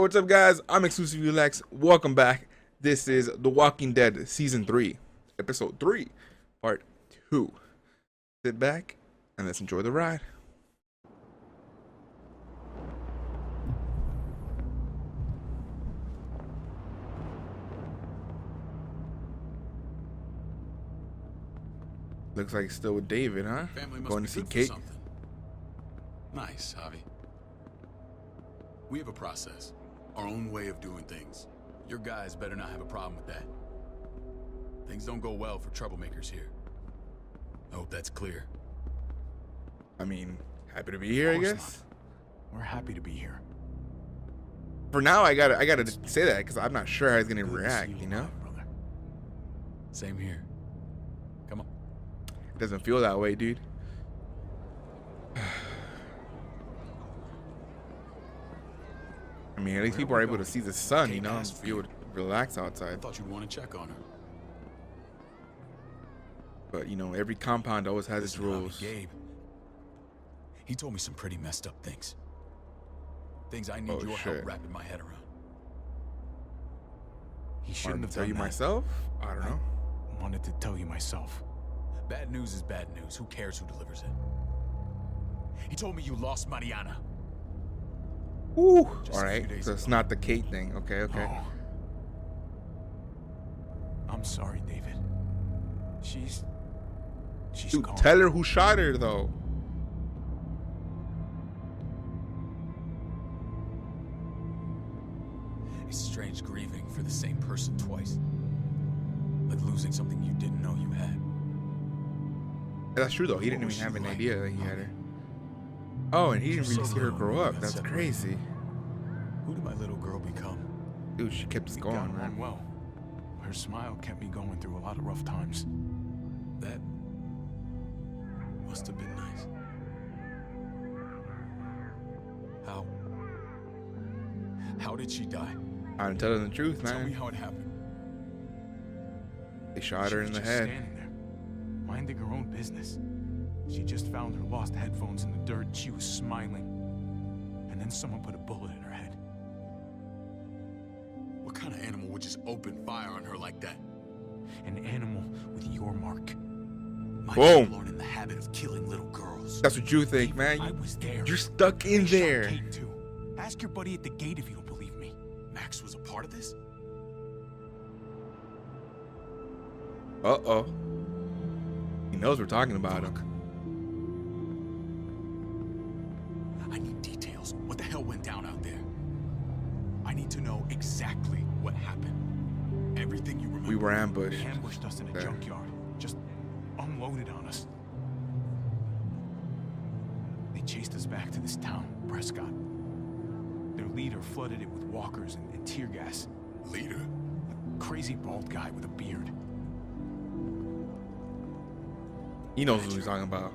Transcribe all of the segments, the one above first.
what's up, guys? I'm Exclusively Lex. Welcome back. This is The Walking Dead Season 3, Episode 3, Part 2. Sit back and let's enjoy the ride. Looks like it's still with David, huh? Going to see Kate. Nice, Javi. We have a process, our own way of doing things. Your guys better not have a problem with that. Things don't go well for troublemakers here. I hope that's clear. I mean, happy to be here, I guess. Not. We're happy to be here. For now, I gotta say that because I'm not sure how he's gonna react. You know, brother. Same here. Come on. It doesn't feel that way, dude. I mean, at least people are able to see the sun, you know, and be able to relax outside. I thought you'd want to check on her. But, you know, every compound always has its rules. Gabe, he told me some pretty messed up things. Things I need your help wrapping my head around. He shouldn't have tell done you that. myself? I don't know. I wanted to tell you myself. Bad news is bad news. Who cares who delivers it? He told me you lost Mariana. Ooh, alright, so it's not the Kate thing. Okay. Oh. I'm sorry, David. She's Dude, gone. tell her who shot her, though. It's strange grieving for the same person twice. Like losing something you didn't know you had. That's true, though. He didn't even have an idea that he had her. Oh, and he didn't really see her grow up. That's crazy. Who did my little girl become? Dude, she kept us going, got man. on well. Her smile kept me going through a lot of rough times. That must have been nice. How did she die? I'm telling the truth, Tell me man. how it happened. They shot her in the Just head. standing there, minding her own business. She just found her lost headphones in the dirt. She was smiling. And then someone put a bullet in her head. What kind of animal would just open fire on her like that? An animal with your mark. My Boom. people aren't in the habit of killing little girls. That's what you think, man. I was there. You're stuck in They shot there. Kate too. Ask your buddy at the gate if you don't believe me. Max was a part of this? Uh-oh. He knows we're talking about him. I need details. What the hell went down out there? I need to know exactly what happened. Everything you remember. We were ambushed. They ambushed us in a junkyard. Just unloaded on us. They chased us back to this town, Prescott. Their leader flooded it with walkers and tear gas. Leader? A crazy bald guy with a beard. He knows what he's talking about.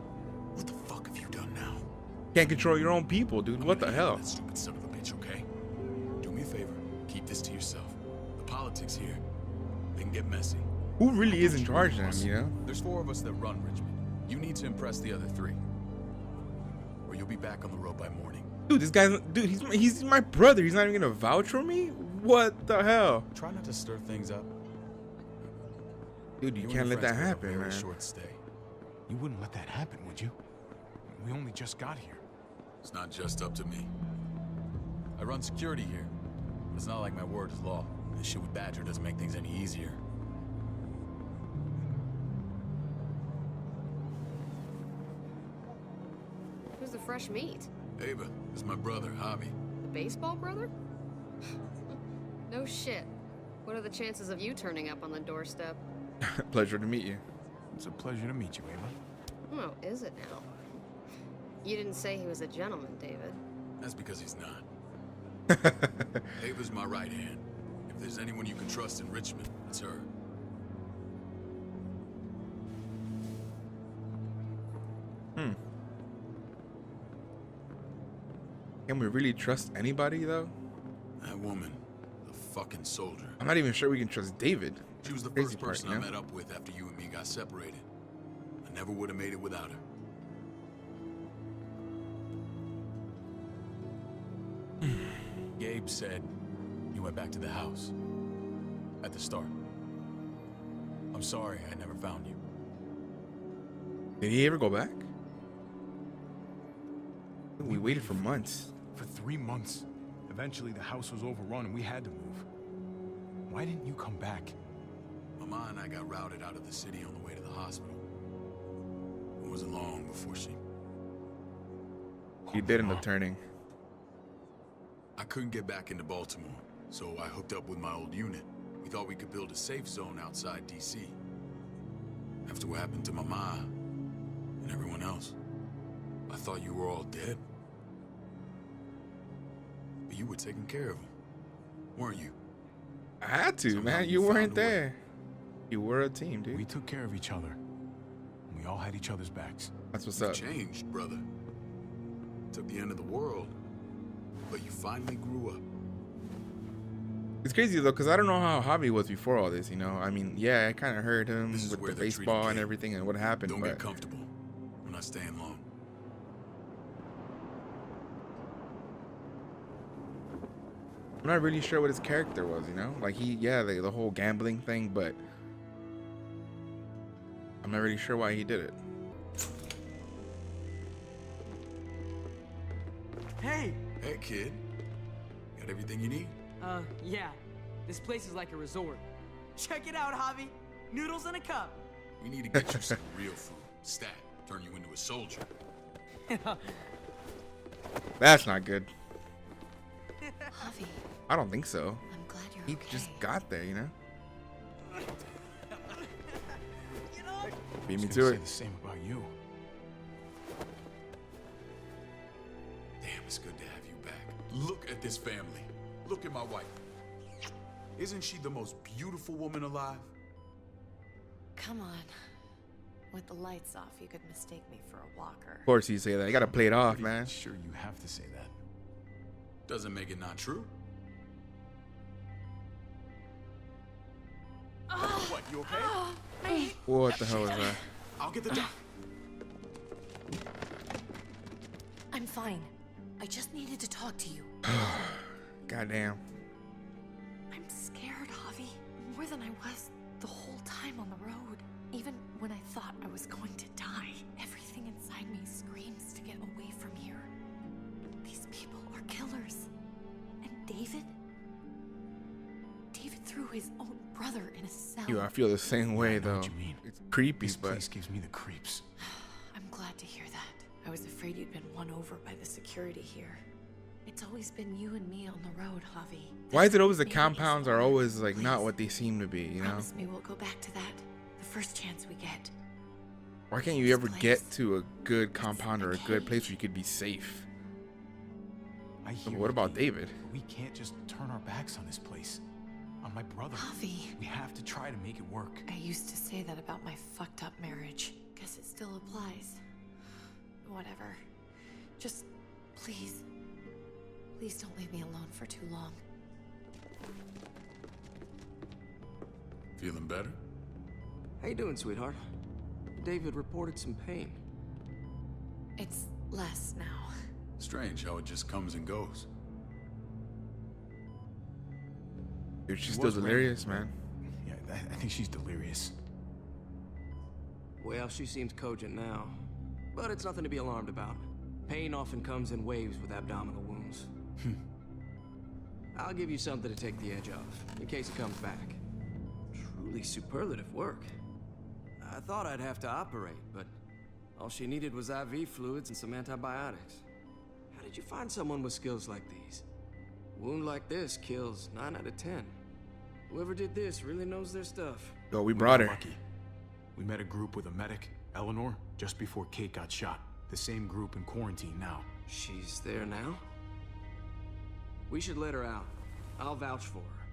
What the fuck have you done now? Can't control your own people, dude. What the hell? That stupid son of a bitch, okay? Do me a favor. Keep this to yourself. The politics here, they can get messy. Who really is in charge of them, you know? There's 4 of us that run Richmond. You need to impress the other 3. Or you'll be back on the road by morning. Dude, this guy's... Dude, he's my brother. He's not even gonna vouch for me? What the hell? Try not to stir things up. Dude, you and can't your let that friends have a happen, very man. Short stay. You wouldn't let that happen, would you? We only just got here. It's not just up to me. I run security here, but it's not like my word is law. This shit with Badger doesn't make things any easier. Who's the fresh meat? Ava, this is my brother, Javi. The baseball brother? No shit. What are the chances of you turning up on the doorstep? Pleasure to meet you. It's a pleasure to meet you, Ava. Oh, is it now? You didn't say he was a gentleman, David. That's because he's not. Ava's my right hand. If there's anyone you can trust in Richmond, it's her. Can we really trust anybody, though? That woman, the fucking soldier. I'm not even sure we can trust David. She was the Crazy first part, person you I know? met up with after you and me got separated. I never would have made it without her. Gabe said You went back to the house. At the start. I'm sorry I never found you. Did he ever go back? We waited for months. For 3 months. Eventually, the house was overrun and we had to move. Why didn't you come back? Mama and I got routed out of the city on the way to the hospital. It wasn't long before He did end up turning. I couldn't get back into Baltimore, so I hooked up with my old unit. We thought we could build a safe zone outside D.C. After what happened to Mama and everyone else, I thought you were all dead. But you were taking care of them, weren't you? I had to, Somehow man. you You found weren't a way. there. You were a team, dude. We took care of each other. And we all had each other's backs. That's what's You up. changed, brother. Took the end of the world, but you finally grew up. It's crazy though, because I don't know how Javi was before all this, you know? I mean, yeah, I kind of heard him This is with where the they're treated baseball and game. everything and what happened, Don't but get comfortable. We're not staying long. I'm not really sure what his character was, you know? Like, the whole gambling thing, but I'm not really sure why he did it. Hey! Hey, kid. Got everything you need? Yeah. This place is like a resort. Check it out, Javi. Noodles in a cup. We need to get you some real food. Stat. Turn you into a soldier. That's not good. Javi, I don't think so. I'm glad you're He okay. just got there, you know? Beat I me was to gonna it. say the same about you. Damn, it's good to have you back. Look at this family. Look at my wife. Isn't she the most beautiful woman alive? Come on. With the lights off, you could mistake me for a walker. Of course you say that. You gotta play it off, Pretty man. Sure, you have to say that. Doesn't make it not true. What, you okay? What the hell is that? I'll get the doc. I'm fine. I just needed to talk to you. Goddamn. I'm scared, Javi. More than I was the whole time on the road. Even when I thought I was going to die, everything inside me screams to get away from here. These people are killers. And David? David threw his own brother in a cell. Yo, I feel the same way, I know though. what you mean. It's creepy, This but place gives me the creeps. I'm glad to hear that. I was afraid you'd been won over by the security here. It's always been you and me on the road, Javi. why is it always the Maybe compounds it's are all- always like not Please, what they seem to be, you know? Promise me we'll go back to that the first chance we get. Why can't you This ever get place. to a good compound or a good okay. place where you could be safe? I hear What you, about Pete, David? but we can't just turn our backs on this place. On my brother. Javi, We have to try to make it work. I used to say that about my fucked up marriage. Guess it still applies. Whatever. Just, please. Please don't leave me alone for too long. Feeling better? How you doing, sweetheart? David reported some pain. It's less now. Strange how it just comes and goes. Dude, she's She still was delirious, rambling, man. Yeah, I think she's delirious. Well, she seems cogent now. But it's nothing to be alarmed about. Pain often comes in waves with abdominal wounds. I'll give you something to take the edge off, in case it comes back. Truly superlative work. I thought I'd have to operate, but all she needed was IV fluids and some antibiotics. How did you find someone with skills like these? A wound like this kills 9 out of 10. Whoever did this really knows their stuff. Yo, we brought got her. lucky. We met a group with a medic, Eleanor, just before Kate got shot. The same group in quarantine now. She's there now? We should let her out. I'll vouch for her.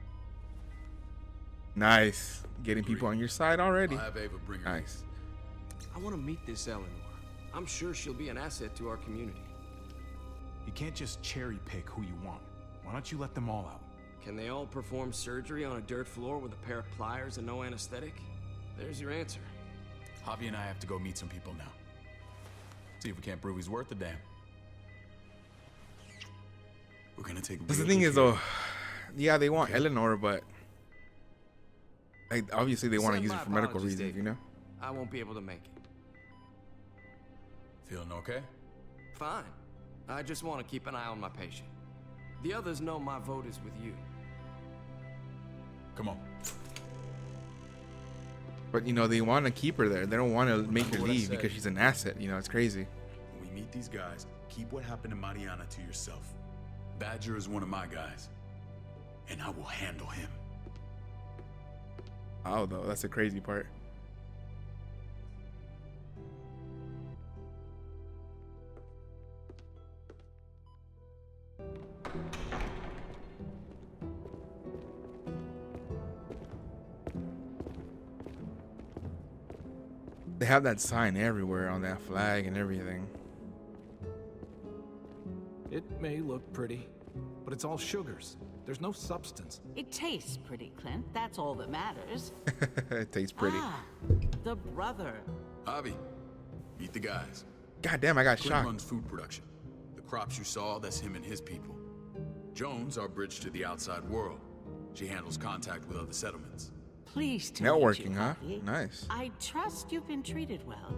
Nice. Getting people on your side already. I'll have Ava bring her. Nice. I want to meet this Eleanor. I'm sure she'll be an asset to our community. You can't just cherry pick who you want. Why don't you let them all out? Can they all perform surgery on a dirt floor with a pair of pliers and no anesthetic? There's your answer. Javi and I have to go meet some people now. See if we can't prove he's worth the damn. We're gonna take. Because the real thing good is, care though, of Yeah, they want Eleanor, but obviously they want to Send use my it for medical apologies, reasons, David. you know? I won't be able to make it. Feeling okay? Fine. I just want to keep an eye on my patient. The others know my vote is with you. Come on. But, you know, they want to keep her there. They don't want to make her what I leave said. because she's an asset. You know, it's crazy. When we meet these guys, keep what happened to Mariana to yourself. Badger is one of my guys, and I will handle him. Oh, though, that's the crazy part. They have that sign everywhere on that flag and everything. It may look pretty, but it's all sugars. There's no substance. It tastes pretty, Clint. That's all that matters. It tastes pretty. Ah, the brother. Javi, meet the guys. God damn, I got Clint shocked. runs food production. The crops you saw, that's him and his people. Jones, our bridge to the outside world. She handles contact with other settlements. Pleased to meet Networking, you, huh? Javi. Nice. I trust you've been treated well.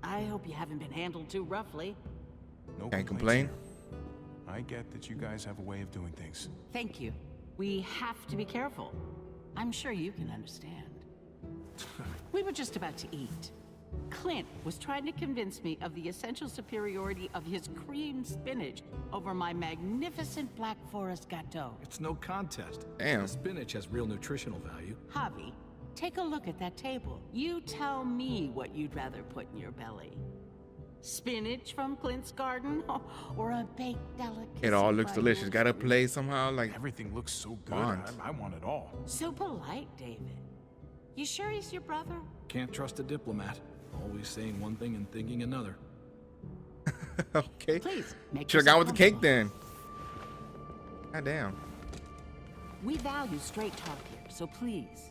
I hope you haven't been handled too roughly. No Can't complaints complain. here. I get that you guys have a way of doing things. Thank you. We have to be careful. I'm sure you can understand. We were just about to eat. Clint was trying to convince me of the essential superiority of his creamed spinach over my magnificent Black Forest gâteau. It's no contest. Damn. The spinach has real nutritional value. Javi, take a look at that table. You tell me what you'd rather put in your belly. Spinach from Clint's garden or a baked delicacy? It all looks by delicious. your Gotta food? play somehow. Like, Everything looks so good. Bond. I want it all. So polite, David. You sure he's your brother? Can't trust a diplomat. Always saying one thing and thinking another. okay. Please, make Should've gone yourself with the cake comfortable. then. God damn. We value straight talk here, so please,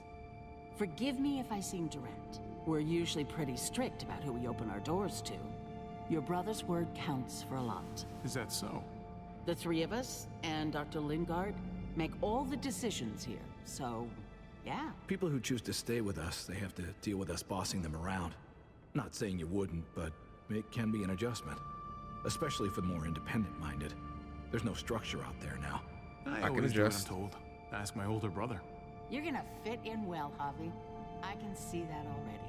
forgive me if I seem direct. We're usually pretty strict about who we open our doors to. Your brother's word counts for a lot. Is that so? The three of us and Dr. Lingard make all the decisions here, so yeah. People who choose to stay with us, they have to deal with us bossing them around. Not saying you wouldn't, but it can be an adjustment. Especially for the more independent-minded. There's no structure out there now. I can always do what adjust. I'm told. Ask my older brother. You're gonna fit in well, Javi. I can see that already.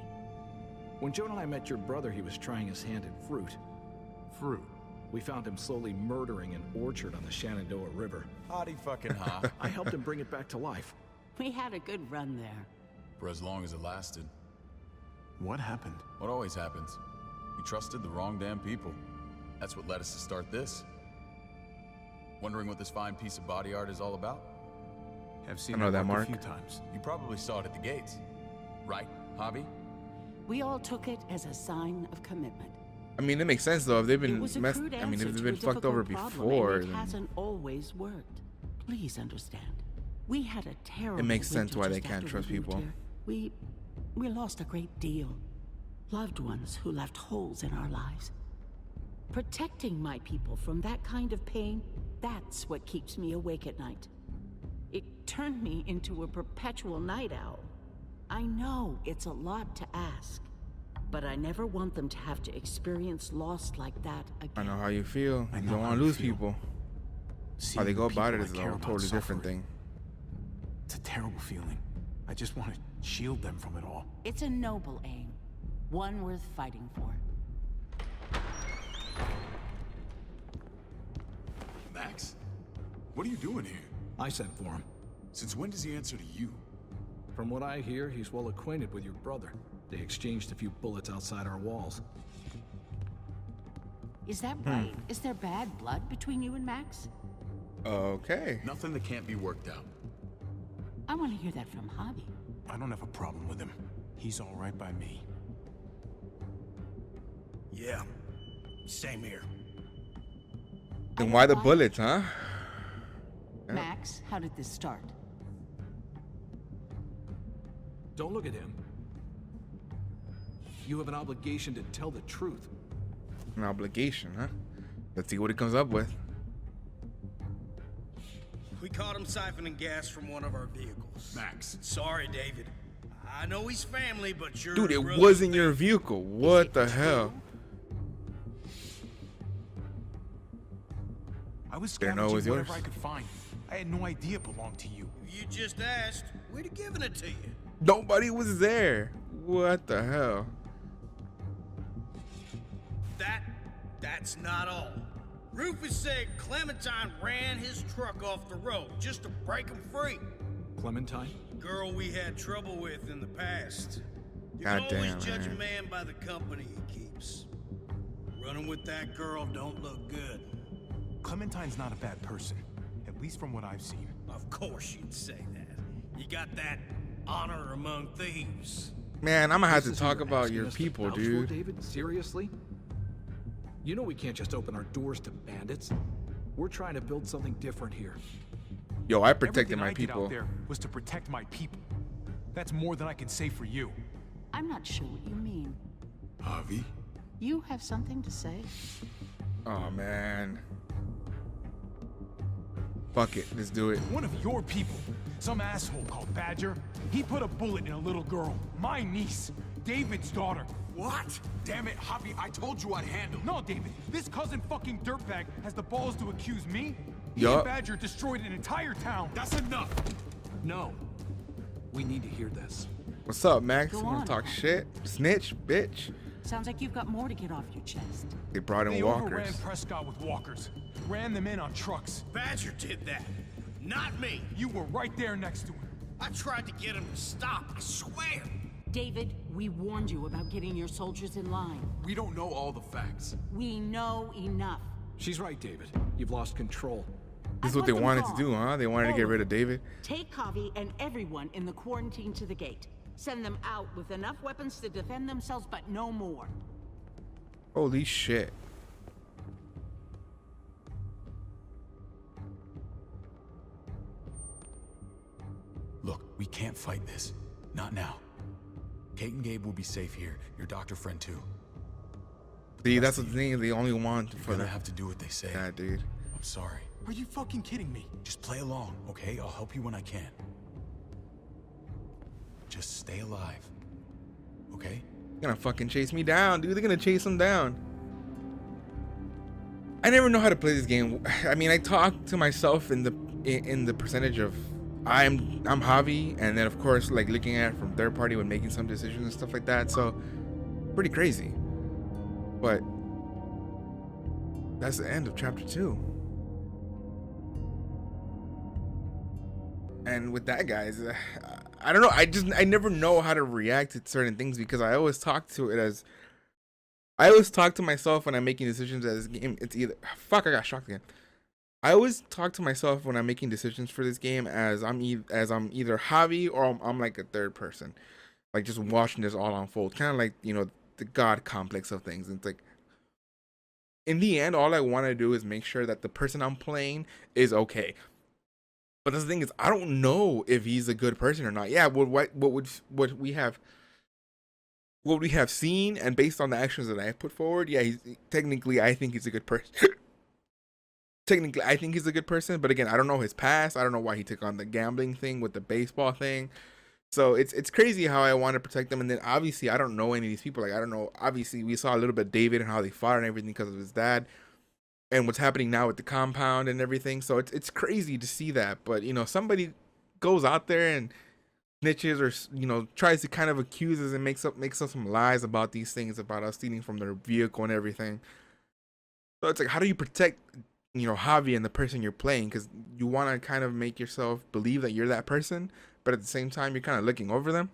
When Joan and I met your brother, he was trying his hand at fruit. Fruit. We found him slowly murdering an orchard on the Shenandoah River. Howdy fucking ha. I helped him bring it back to life. We had a good run there. For as long as it lasted. What happened? What always happens. We trusted the wrong damn people. That's what led us to start this. Wondering what this fine piece of body art is all about? I've seen I know that work mark. a few times. You probably saw it at the gates. Right, Javi? We all took it as a sign of commitment. I mean, it makes sense though. If they've It been was a messed, crude I mean, answer if they've to a been fucked over difficult problem, before, and it then hasn't always worked. Please understand. We had a terrible. it makes sense winter why they just can't after trust we moved people. here. We lost a great deal. Loved ones who left holes in our lives. Protecting my people from that kind of pain, that's what keeps me awake at night. It turned me into a perpetual night owl. I know it's a lot to ask, but I never want them to have to experience loss like that again. I know how you feel. I You know don't how want to you lose feel. people. How Seeing they go the about it people is I a care about totally different suffering. thing. It's a terrible feeling. I just want to shield them from it all. It's a noble aim, one worth fighting for. Max? What are you doing here? I sent for him. Since when does he answer to you? From what I hear, he's well acquainted with your brother. They exchanged a few bullets outside our walls. Is that right? Is there bad blood between you and Max? Okay. Nothing that can't be worked out. I want to hear that from Javi. I don't have a problem with him. He's all right by me. Yeah, same here. Then why the bullets, huh? Yeah. Max, how did this start? Don't look at him. You have an obligation to tell the truth. An obligation, huh? Let's see what he comes up with. We caught him siphoning gas from one of our vehicles. Max. Sorry, David. I know he's family, but you're... Dude, it wasn't your vehicle. What the hell? I was Didn't know it was scavenging whatever yours. I could find. I had no idea it belonged to you. You just asked. We'd have given it to you. Nobody was there. What the hell? That's not all. Rufus said Clementine ran his truck off the road just to break him free. Clementine? Girl we had trouble with in the past. You God can always damn, judge man. a man by the company he keeps. Running with that girl don't look good. Clementine's not a bad person, at least from what I've seen. Of course you'd say that. You got that honor among thieves. Man, I'm gonna have to This is talk what about asking your us to people, vouch for, dude. David? Seriously? You know we can't just open our doors to bandits. We're trying to build something different here. Yo, I protected Everything my I did people. out there was to protect my people. That's more than I can say for you. I'm not sure what you mean. Javi? You have something to say? Oh man. Fuck it, let's do it. One of your people, some asshole called Badger, he put a bullet in a little girl, my niece, David's daughter. What? Damn it, Javi, I told you I'd handle it. No, David, this cousin fucking dirtbag has the balls to accuse me? He Yup. and Badger destroyed an entire town. That's enough. No. We need to hear this. What's up, Max? Go You wanna on. talk shit? Snitch, bitch. Sounds like you've got more to get off your chest. They brought in They overran walkers. Prescott with walkers, ran them in on trucks. Badger did that, not me. You were right there next to him. I tried to get him to stop, I swear. David, we warned you about getting your soldiers in line. We don't know all the facts. We know enough. She's right, David. You've lost control. This is I what they put them wanted to on. do, huh? They wanted to get All rid of of David. Take Javi and everyone in the quarantine to the gate. Send them out with enough weapons to defend themselves, but no more. Holy shit. Look, we can't fight this. Not now. Kate and Gabe will be safe here. Your doctor friend too. See, that's the thing. They only want You're for gonna the. have to do what they say. Yeah, dude. I'm sorry. Are you fucking kidding me? Just play along, okay? I'll help you when I can. Just stay alive. Okay? They're gonna fucking chase me down, dude. They're gonna chase him down. I never know how to play this game. I mean, I talk to myself in the percentage of I'm Javi, and then of course like looking at it from third party when making some decisions and stuff like that. So pretty crazy. But that's the end of chapter 2. And with that, guys, I don't know. I never know how to react to certain things because I always talk to it as. I always talk to myself when I'm making decisions as this game. It's either fuck. I got shocked again. I always talk to myself when I'm making decisions for this game as I'm either Javi or I'm like a third person, like just watching this all unfold. Kind of like, you know, the God complex of things. And it's like, in the end, all I want to do is make sure that the person I'm playing is okay. But the thing is, I don't know if he's a good person or not. Yeah, what we have seen, and based on the actions that I have put forward, yeah, technically I think he's a good person. Technically, I think he's a good person, but again, I don't know his past. I don't know why he took on the gambling thing with the baseball thing. So it's crazy how I want to protect them, and then obviously I don't know any of these people. Like, I don't know. Obviously, we saw a little bit of David and how they fought and everything because of his dad, and what's happening now with the compound and everything. So it's crazy to see that. But you know, somebody goes out there and snitches, or you know, tries to kind of accuse us and makes up some lies about these things, about us stealing from their vehicle and everything. So it's like, how do you protect, you know, Javi and the person you're playing? Because you want to kind of make yourself believe that you're that person, but at the same time you're kind of looking over them.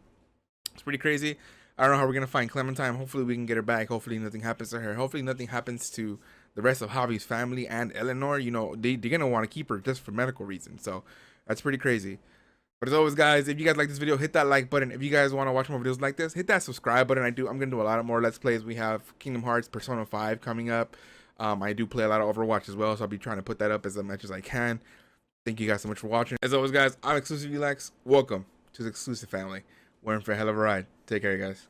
It's pretty crazy. I don't know how we're gonna find Clementine. Hopefully we can get her back. Hopefully nothing happens to her. Hopefully nothing happens to the rest of Javi's family and Eleanor. You know, they're gonna want to keep her just for medical reasons. So that's pretty crazy. But as always, guys, if you guys like this video, hit that like button. If you guys want to watch more videos like this, hit that subscribe button. I'm gonna do a lot of more Let's Plays. We have Kingdom Hearts, Persona 5 coming up. I do play a lot of Overwatch as well, so I'll be trying to put that up as much as I can. Thank you guys so much for watching. As always, guys, I'm Exclusive Elax. Welcome to the exclusive family. We're in for a hell of a ride. Take care, guys.